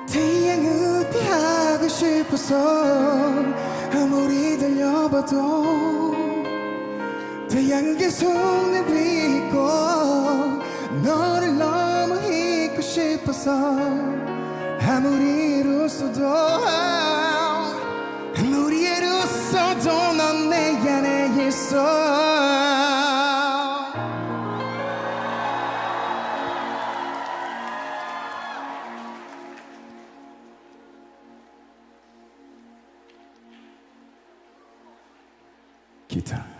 태양은 피하고 싶어서 아무리 달려봐도 태양은 계속 내비고 너를 너무 잊고 싶어서 아무리 애로써도 넌 내 안에 있어. 기타